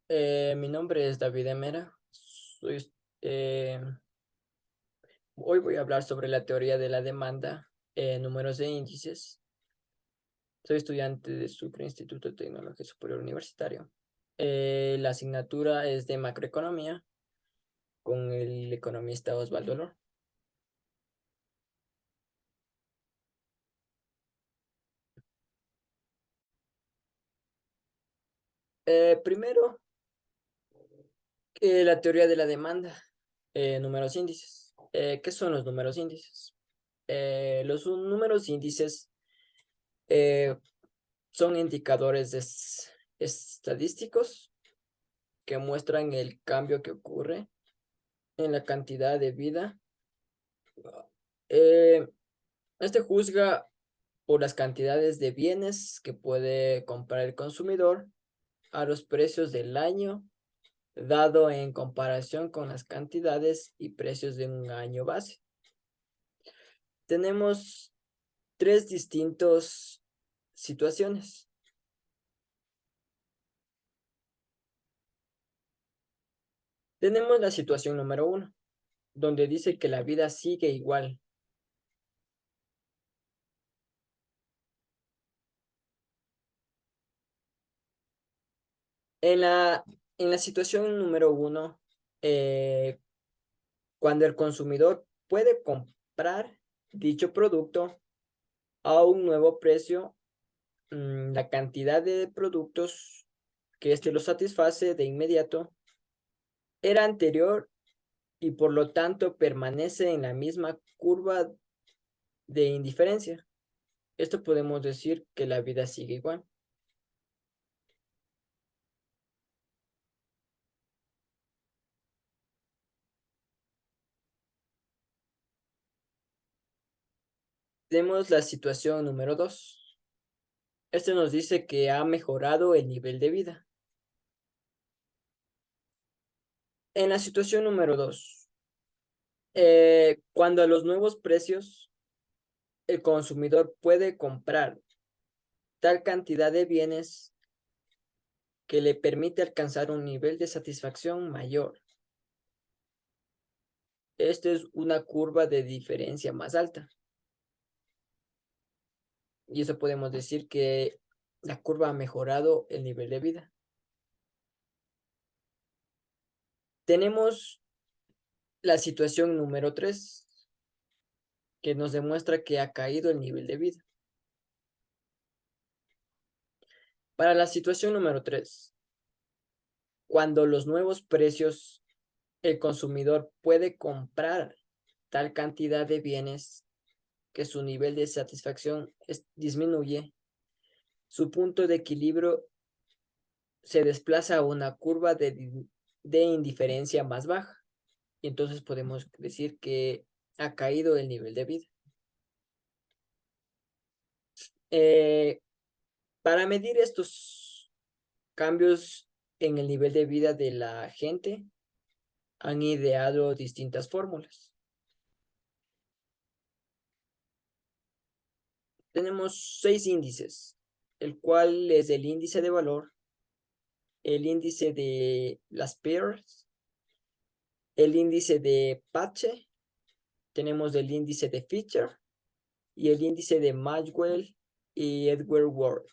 Mi nombre es David Emera. Eh, Hoy voy a hablar sobre la teoría de la demanda, números e índices. Soy estudiante de Sucre Instituto de Tecnología Superior Universitario. La asignatura es de macroeconomía con el economista Osvaldo Lor. Primero, la teoría de la demanda, números índices. ¿Qué son los números índices? Los números índices eh, son indicadores estadísticos que muestran el cambio que ocurre en la cantidad de vida. Eh, este juzga por las cantidades de bienes que puede comprar el consumidor a los precios del año, dado en comparación con las cantidades y precios de un año base. Tenemos tres distintas situaciones. Tenemos la situación número 1, donde dice que la vida sigue igual. En la situación número 1, cuando el consumidor puede comprar dicho producto a un nuevo precio, la cantidad de productos que éste lo satisface de inmediato era anterior y por lo tanto permanece en la misma curva de indiferencia. Esto podemos decir que la vida sigue igual. Tenemos la situación número 2. Este nos dice que ha mejorado el nivel de vida. En la situación número 2, cuando a los nuevos precios el consumidor puede comprar tal cantidad de bienes que le permite alcanzar un nivel de satisfacción mayor. Esta es una curva de diferencia más alta. Y eso podemos decir que la curva ha mejorado el nivel de vida. Tenemos la situación número 3, que nos demuestra que ha caído el nivel de vida. Para la situación número 3, cuando los nuevos precios, el consumidor puede comprar tal cantidad de bienes que su nivel de satisfacción disminuye, su punto de equilibrio se desplaza a una curva de indiferencia más baja. Y entonces podemos decir que ha caído el nivel de vida. Eh, para medir estos cambios en el nivel de vida de la gente, han ideado distintas fórmulas. Tenemos 6 índices, el cual es el índice de valor, el índice de las pairs, el índice de Pache, tenemos el índice de Fisher y el índice de Maxwell y Edward Ward.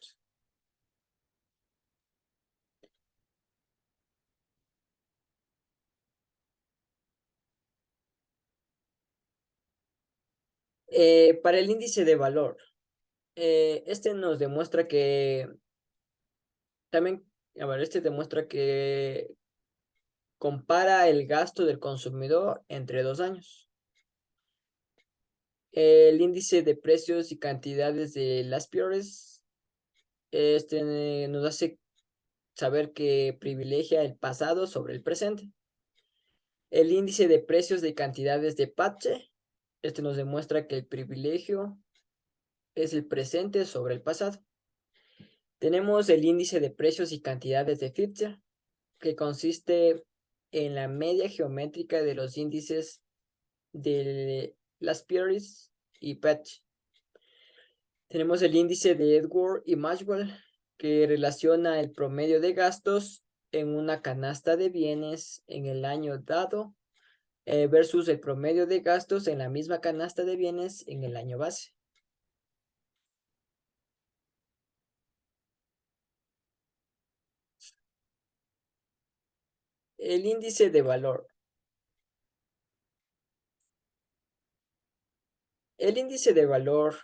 Para el índice de valor, este nos demuestra que también, a ver, este demuestra que compara el gasto del consumidor entre 2 años. El índice de precios y cantidades de las peores, este nos hace saber que privilegia el pasado sobre el presente. El índice de precios de cantidades de Pache, este nos demuestra que el privilegio es el presente sobre el pasado. Tenemos el índice de precios y cantidades de Fitcher, que consiste en la media geométrica de los índices de las Pieris y Patch. Tenemos el índice de Edward y Maxwell, que relaciona el promedio de gastos en una canasta de bienes en el año dado versus el promedio de gastos en la misma canasta de bienes en el año base. El índice de valor. El índice de valor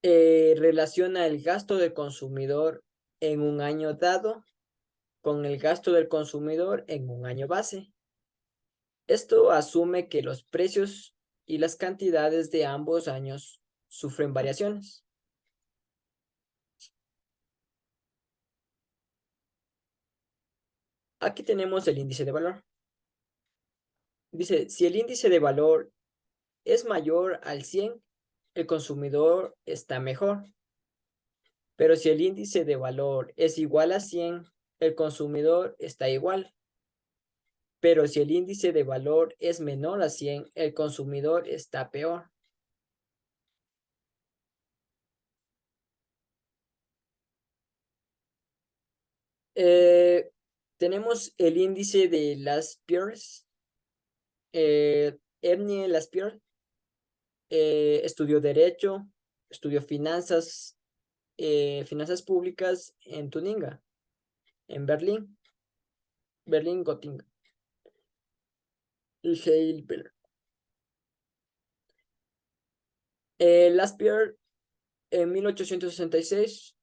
relaciona el gasto del consumidor en un año dado con el gasto del consumidor en un año base. Esto asume que los precios y las cantidades de ambos años sufren variaciones. Aquí tenemos el índice de valor. Dice, si el índice de valor es mayor al 100, el consumidor está mejor. Pero si el índice de valor es igual a 100, el consumidor está igual. Pero si el índice de valor es menor a 100, el consumidor está peor. Tenemos el índice de las peers. Ernie Laspier estudió Derecho, estudió finanzas públicas en Tuninga, en Berlín, Göttingen y Heidelberg. Laspier en 1866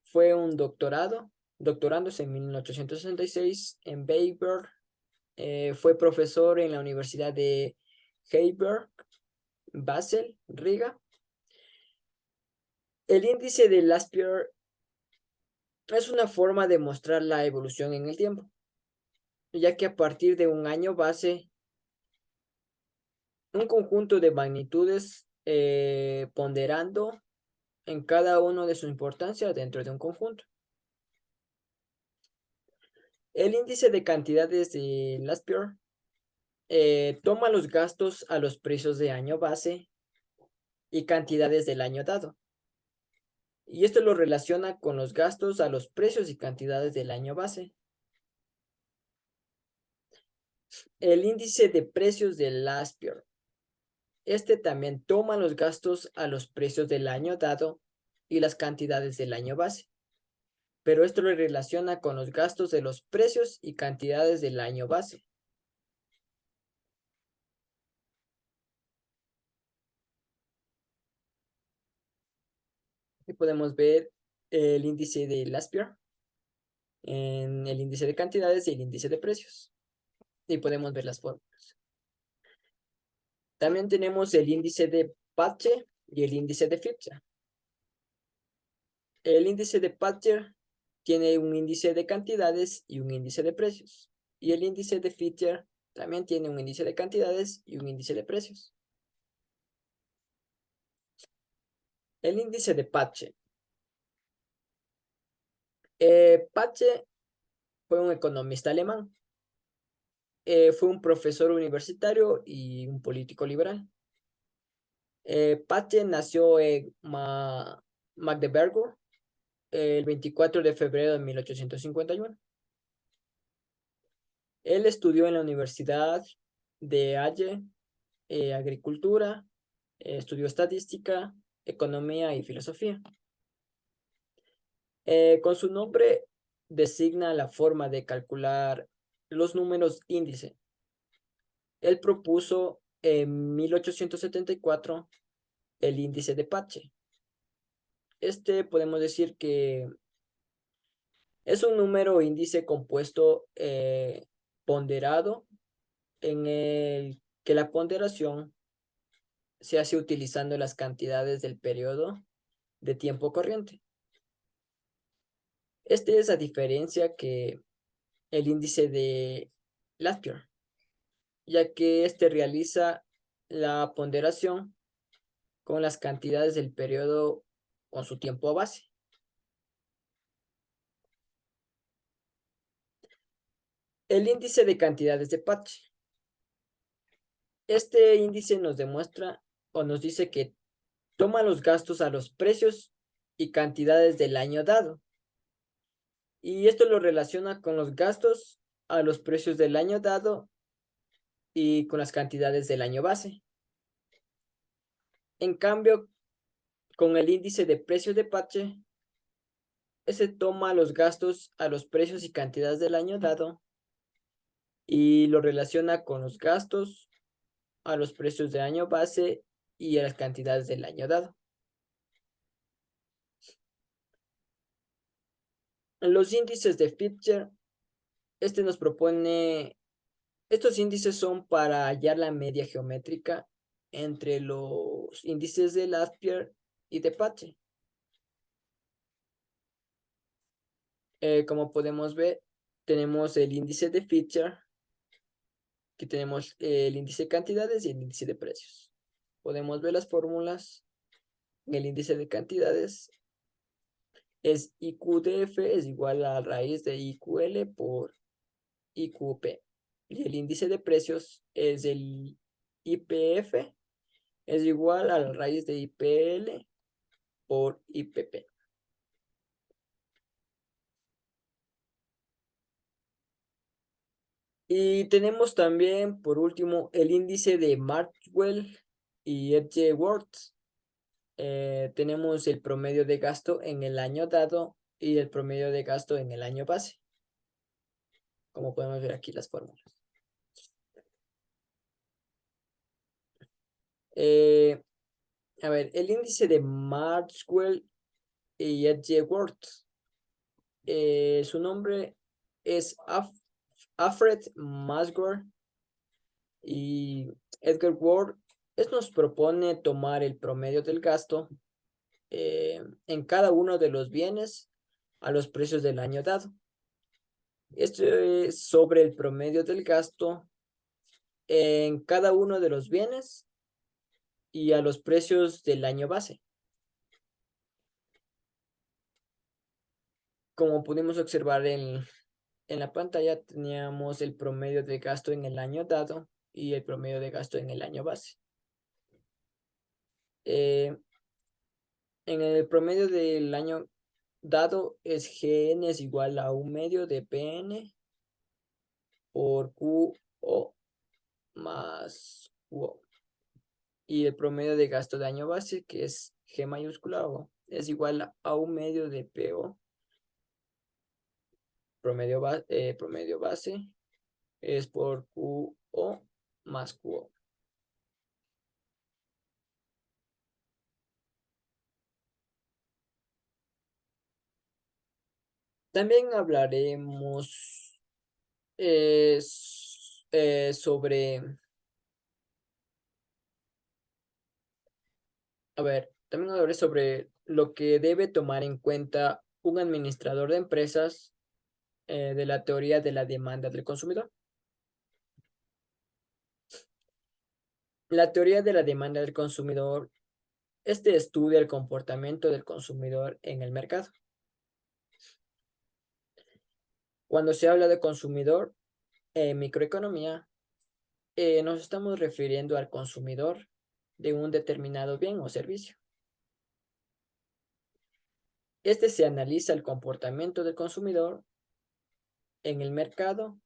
fue un doctorándose en 1866 en Beiber. Fue profesor en la Universidad de Heidelberg, Basel, Riga. El índice de Laspier es una forma de mostrar la evolución en el tiempo, ya que a partir de un año base, un conjunto de magnitudes ponderando en cada uno de su importancia dentro de un conjunto. El índice de cantidades de Laspier toma los gastos a los precios de año base y cantidades del año dado. Y esto lo relaciona con los gastos a los precios y cantidades del año base. El índice de precios de Laspier. Este también toma los gastos a los precios del año dado y las cantidades del año base. Pero esto lo relaciona con los gastos de los precios y cantidades del año base. Aquí podemos ver el índice de Laspier en el índice de cantidades y el índice de precios. Y podemos ver las fórmulas. También tenemos el índice de Pache y el índice de Fibcher. El índice de Pache tiene un índice de cantidades y un índice de precios. Y el índice de Fibcher también tiene un índice de cantidades y un índice de precios. El índice de Pache. Pache fue un economista alemán. Fue un profesor universitario y un político liberal. Pache nació en Magdeburgo el 24 de febrero de 1851. Él estudió en la Universidad de Halle, agricultura, estudió estadística, economía y filosofía. Con su nombre designa la forma de calcular los números índice. Él propuso en 1874 el índice de Pache. Este podemos decir que es un número índice compuesto ponderado en el que la ponderación se hace utilizando las cantidades del periodo de tiempo corriente. Este es a diferencia que el índice de Lasker, ya que este realiza la ponderación con las cantidades del periodo con su tiempo base. El índice de cantidades de Pache. Este índice nos demuestra o nos dice que toma los gastos a los precios y cantidades del año dado Y esto lo relaciona con los gastos a los precios del año dado y con las cantidades del año base. En cambio, con el índice de precios de Pache, ese toma los gastos a los precios y cantidades del año dado y lo relaciona con los gastos a los precios del año base y a las cantidades del año dado. En los índices de Fichte, nos propone, estos índices son para hallar la media geométrica entre los índices de Laspierre y de Pache. Como podemos ver, tenemos el índice de Fichte, que tenemos el índice de cantidades y el índice de precios. Podemos ver las fórmulas. El índice de cantidades es IQDF es igual a raíz de IQL por IQP. Y el índice de precios es el IPF es igual a la raíz de IPL por IPP. Y tenemos también, por último, el índice de Maxwell y Edgeworth. Tenemos el promedio de gasto en el año dado y el promedio de gasto en el año base. Como podemos ver aquí las fórmulas. A ver, el índice de Maxwell y Edgeworth. Su nombre es Alfred Maxwell y Edgar Ward. Esto nos propone tomar el promedio del gasto en cada uno de los bienes a los precios del año dado. Esto es sobre el promedio del gasto en cada uno de los bienes y a los precios del año base. Como pudimos observar en la pantalla, teníamos el promedio de gasto en el año dado y el promedio de gasto en el año base. En el promedio del año dado es Gn es igual a 1/2 de Pn por Qo más Qo. Y el promedio de gasto de año base, que es G mayúscula O, es igual a 1/2 de Po. Promedio base es por Qo más Qo. También hablaremos sobre, también hablaré sobre lo que debe tomar en cuenta un administrador de empresas de la teoría de la demanda del consumidor. La teoría de la demanda del consumidor, estudia el comportamiento del consumidor en el mercado. Cuando se habla de consumidor en microeconomía, nos estamos refiriendo al consumidor de un determinado bien o servicio. Se analiza el comportamiento del consumidor en el mercado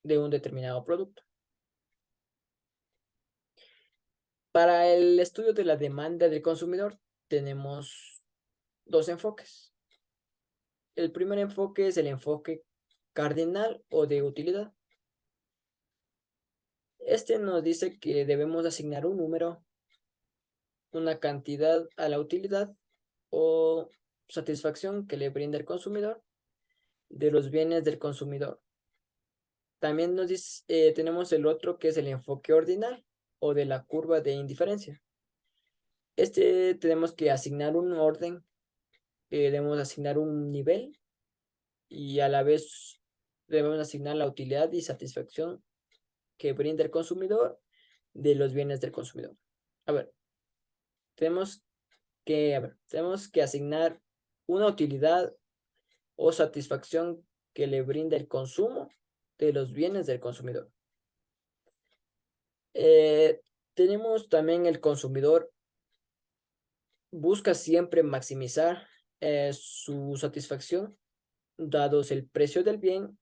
de un determinado producto. Para el estudio de la demanda del consumidor tenemos dos enfoques. El primer enfoque es el enfoque cardinal o de utilidad. Nos dice que debemos asignar un número, una cantidad a la utilidad o satisfacción que le brinda el consumidor de los bienes del consumidor. También nos dice, tenemos el otro que es el enfoque ordinal o de la curva de indiferencia. Tenemos que asignar un orden, debemos asignar un nivel y a la vez debemos asignar la utilidad y satisfacción que brinda el consumidor de los bienes del consumidor. Tenemos que asignar una utilidad o satisfacción que le brinda el consumo de los bienes del consumidor. Tenemos también el consumidor busca siempre maximizar su satisfacción dados el precio del bien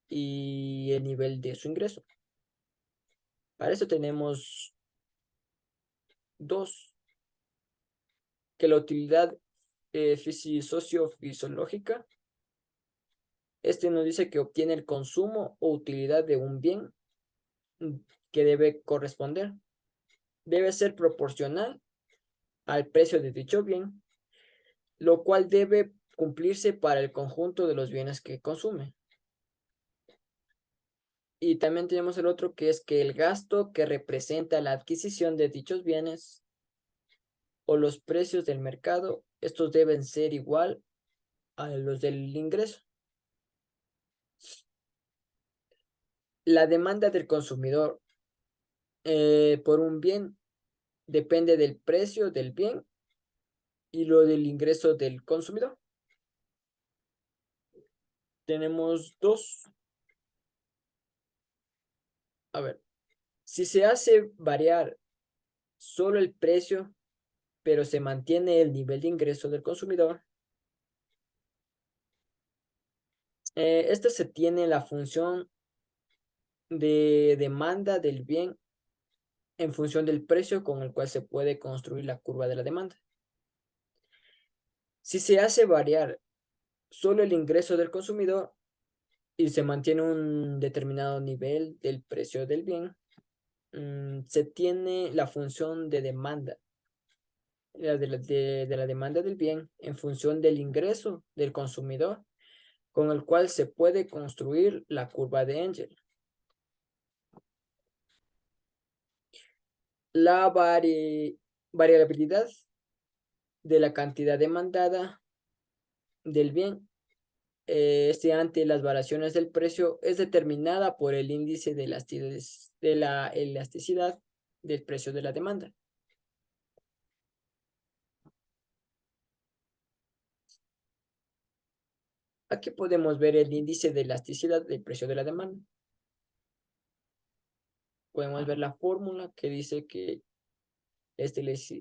y el nivel de su ingreso. Para esto tenemos dos, que la utilidad sociofisiológica, nos dice que obtiene el consumo o utilidad de un bien que debe corresponder. Debe ser proporcional al precio de dicho bien, lo cual debe cumplirse para el conjunto de los bienes que consume. Y también tenemos el otro, que es que el gasto que representa la adquisición de dichos bienes o los precios del mercado, estos deben ser igual a los del ingreso. La demanda del consumidor por un bien depende del precio del bien y lo del ingreso del consumidor. Tenemos dos. A ver, si se hace variar solo el precio, pero se mantiene el nivel de ingreso del consumidor, esto se tiene la función de demanda del bien en función del precio con el cual se puede construir la curva de la demanda. Si se hace variar solo el ingreso del consumidor y se mantiene un determinado nivel del precio del bien, se tiene la función de demanda, de la demanda del bien en función del ingreso del consumidor con el cual se puede construir la curva de Engel. La variabilidad de la cantidad demandada del bien ante las variaciones del precio es determinada por el índice de la elasticidad del precio de la demanda. Aquí podemos ver el índice de elasticidad del precio de la demanda. Podemos ver la fórmula que dice que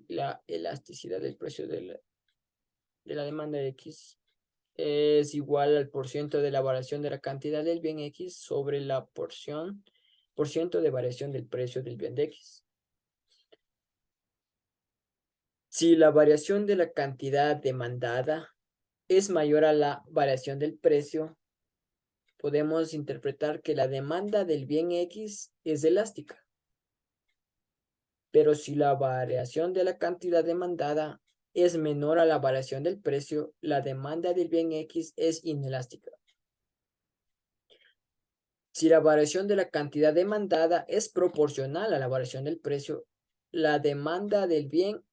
la elasticidad del precio de la demanda de X es igual al porciento de la variación de la cantidad del bien X sobre la porciento de variación del precio del bien de X. Si la variación de la cantidad demandada es mayor a la variación del precio, podemos interpretar que la demanda del bien X es elástica. Pero si la variación de la cantidad demandada es menor a la variación del precio, la demanda del bien X es inelástica. Si la variación de la cantidad demandada es proporcional a la variación del precio, la demanda del bien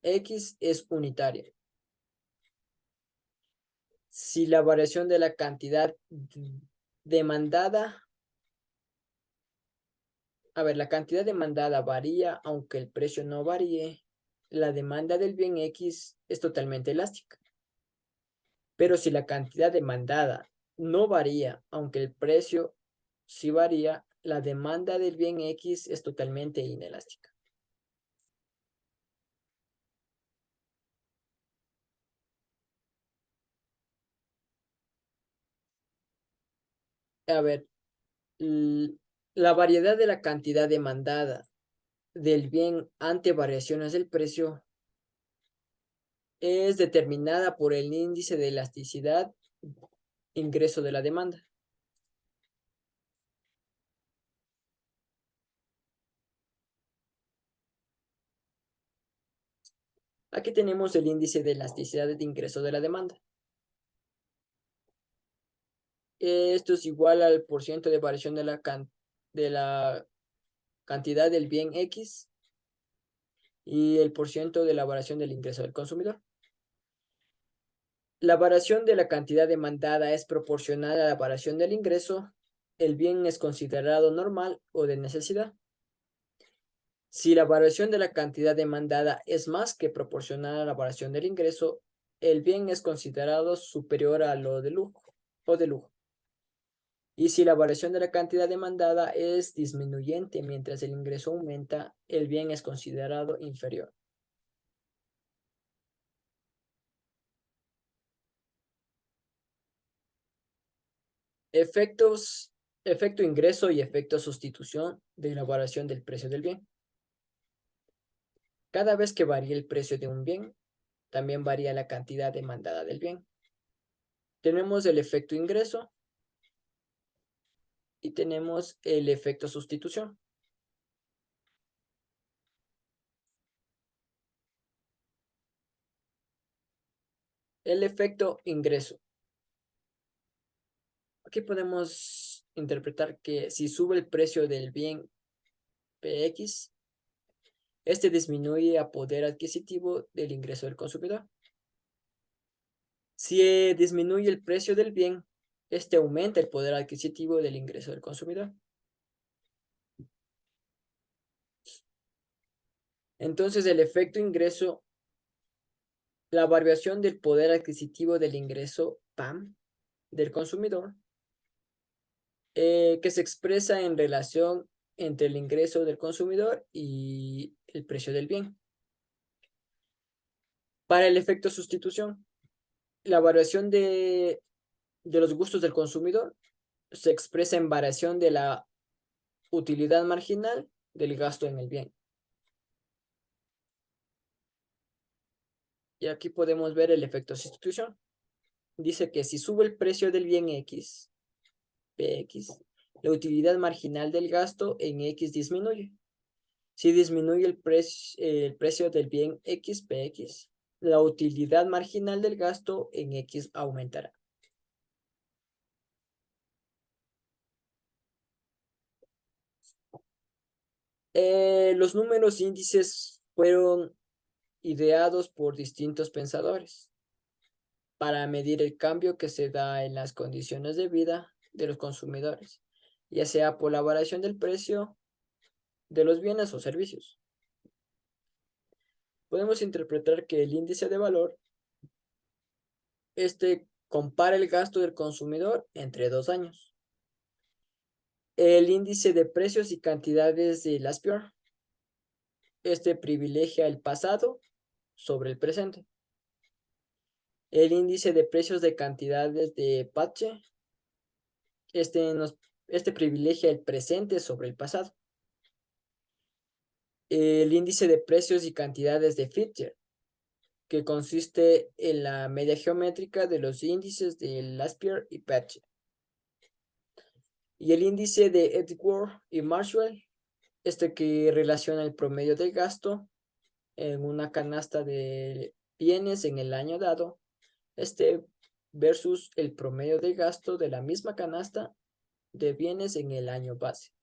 X es unitaria. Si la variación de la cantidad demandada, la cantidad demandada varía aunque el precio no varíe, la demanda del bien X es totalmente elástica. Pero si la cantidad demandada no varía aunque el precio sí varía, la demanda del bien X es totalmente inelástica. A ver, la variedad de la cantidad demandada del bien ante variaciones del precio es determinada por el índice de elasticidad ingreso de la demanda. Aquí tenemos el índice de elasticidad de ingreso de la demanda. Esto es igual al porciento de variación de la cantidad del bien X y el porciento de la variación del ingreso del consumidor. La variación de la cantidad demandada es proporcional a la variación del ingreso. El bien es considerado normal o de necesidad. Si la variación de la cantidad demandada es más que proporcional a la variación del ingreso, el bien es considerado superior a lo de lujo o de lujo. Y si la variación de la cantidad demandada es disminuyente mientras el ingreso aumenta, el bien es considerado inferior. Efecto ingreso y efecto sustitución de la variación del precio del bien. Cada vez que varía el precio de un bien, también varía la cantidad demandada del bien. Tenemos el efecto ingreso y tenemos el efecto sustitución. El efecto ingreso. Aquí podemos interpretar que si sube el precio del bien PX, este disminuye a poder adquisitivo del ingreso del consumidor. Si disminuye el precio del bien, este aumenta el poder adquisitivo del ingreso del consumidor. Entonces, el efecto ingreso, la variación del poder adquisitivo del ingreso PAM del consumidor, que se expresa en relación entre el ingreso del consumidor y el precio del bien. Para el efecto sustitución, la variación de los gustos del consumidor se expresa en variación de la utilidad marginal del gasto en el bien. Y aquí podemos ver el efecto sustitución. Dice que si sube el precio del bien X, PX, la utilidad marginal del gasto en X disminuye. Si disminuye el precio del bien X, PX, la utilidad marginal del gasto en X aumentará. Los números índices fueron ideados por distintos pensadores para medir el cambio que se da en las condiciones de vida de los consumidores, ya sea por la variación del precio de los bienes o servicios. Podemos interpretar que el índice de valor compara el gasto del consumidor entre 2 años. El índice de precios y cantidades de Laspure, privilegia el pasado sobre el presente. El índice de precios de cantidades de Patche, privilegia el presente sobre el pasado. El índice de precios y cantidades de Fichte, que consiste en la media geométrica de los índices de Laspure y Patche. Y el índice de Edgeworth y Marshall, que relaciona el promedio del gasto en una canasta de bienes en el año dado, versus el promedio de gasto de la misma canasta de bienes en el año base.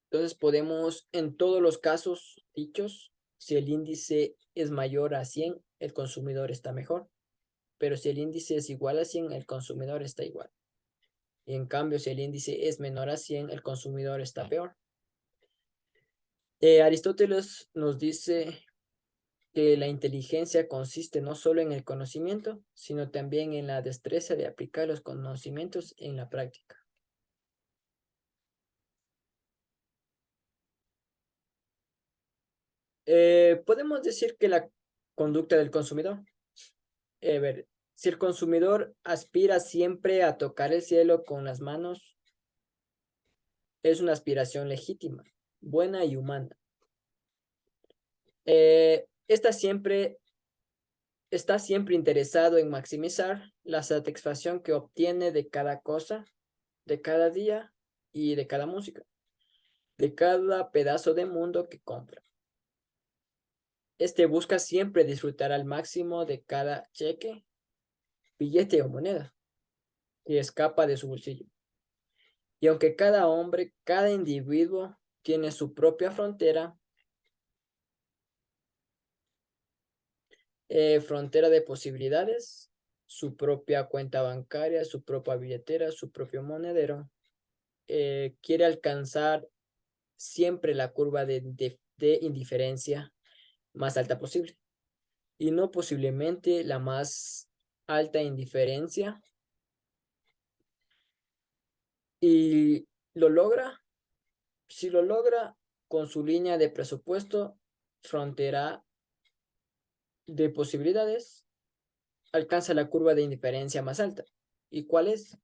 Entonces podemos, en todos los casos dichos, si el índice es mayor a 100, el consumidor está mejor. Pero si el índice es igual a 100, el consumidor está igual. Y en cambio, si el índice es menor a 100, el consumidor está peor. Aristóteles nos dice que la inteligencia consiste no solo en el conocimiento, sino también en la destreza de aplicar los conocimientos en la práctica. Podemos decir que la conducta del consumidor. Ver, si el consumidor aspira siempre a tocar el cielo con las manos, es una aspiración legítima, buena y humana. Está siempre interesado en maximizar la satisfacción que obtiene de cada cosa, de cada día y de cada música, de cada pedazo de mundo que compra. Busca siempre disfrutar al máximo de cada cheque, billete o moneda que escapa de su bolsillo. Y aunque cada hombre, cada individuo tiene su propia frontera, frontera de posibilidades, su propia cuenta bancaria, su propia billetera, su propio monedero, quiere alcanzar siempre la curva de indiferencia más alta posible y no posiblemente la más alta indiferencia, y lo logra. Si lo logra con su línea de presupuesto, frontera de posibilidades, alcanza la curva de indiferencia más alta. ¿Y cuál es?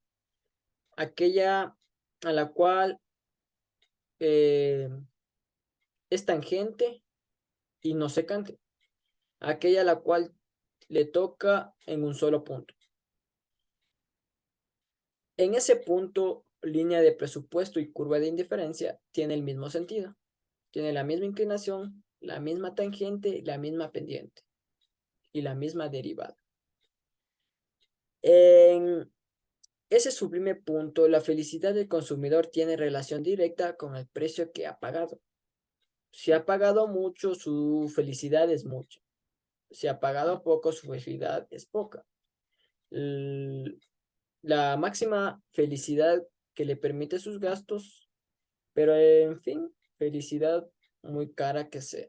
Aquella a la cual es tangente y no secante. Aquella a la cual le toca en un solo punto. En ese punto, línea de presupuesto y curva de indiferencia tiene el mismo sentido. Tiene la misma inclinación, la misma tangente, la misma pendiente y la misma derivada. En ese sublime punto, la felicidad del consumidor tiene relación directa con el precio que ha pagado. Si ha pagado mucho, su felicidad es mucha. Si ha pagado poco, su felicidad es poca. La máxima felicidad que le permite sus gastos, pero en fin, felicidad muy cara que sea.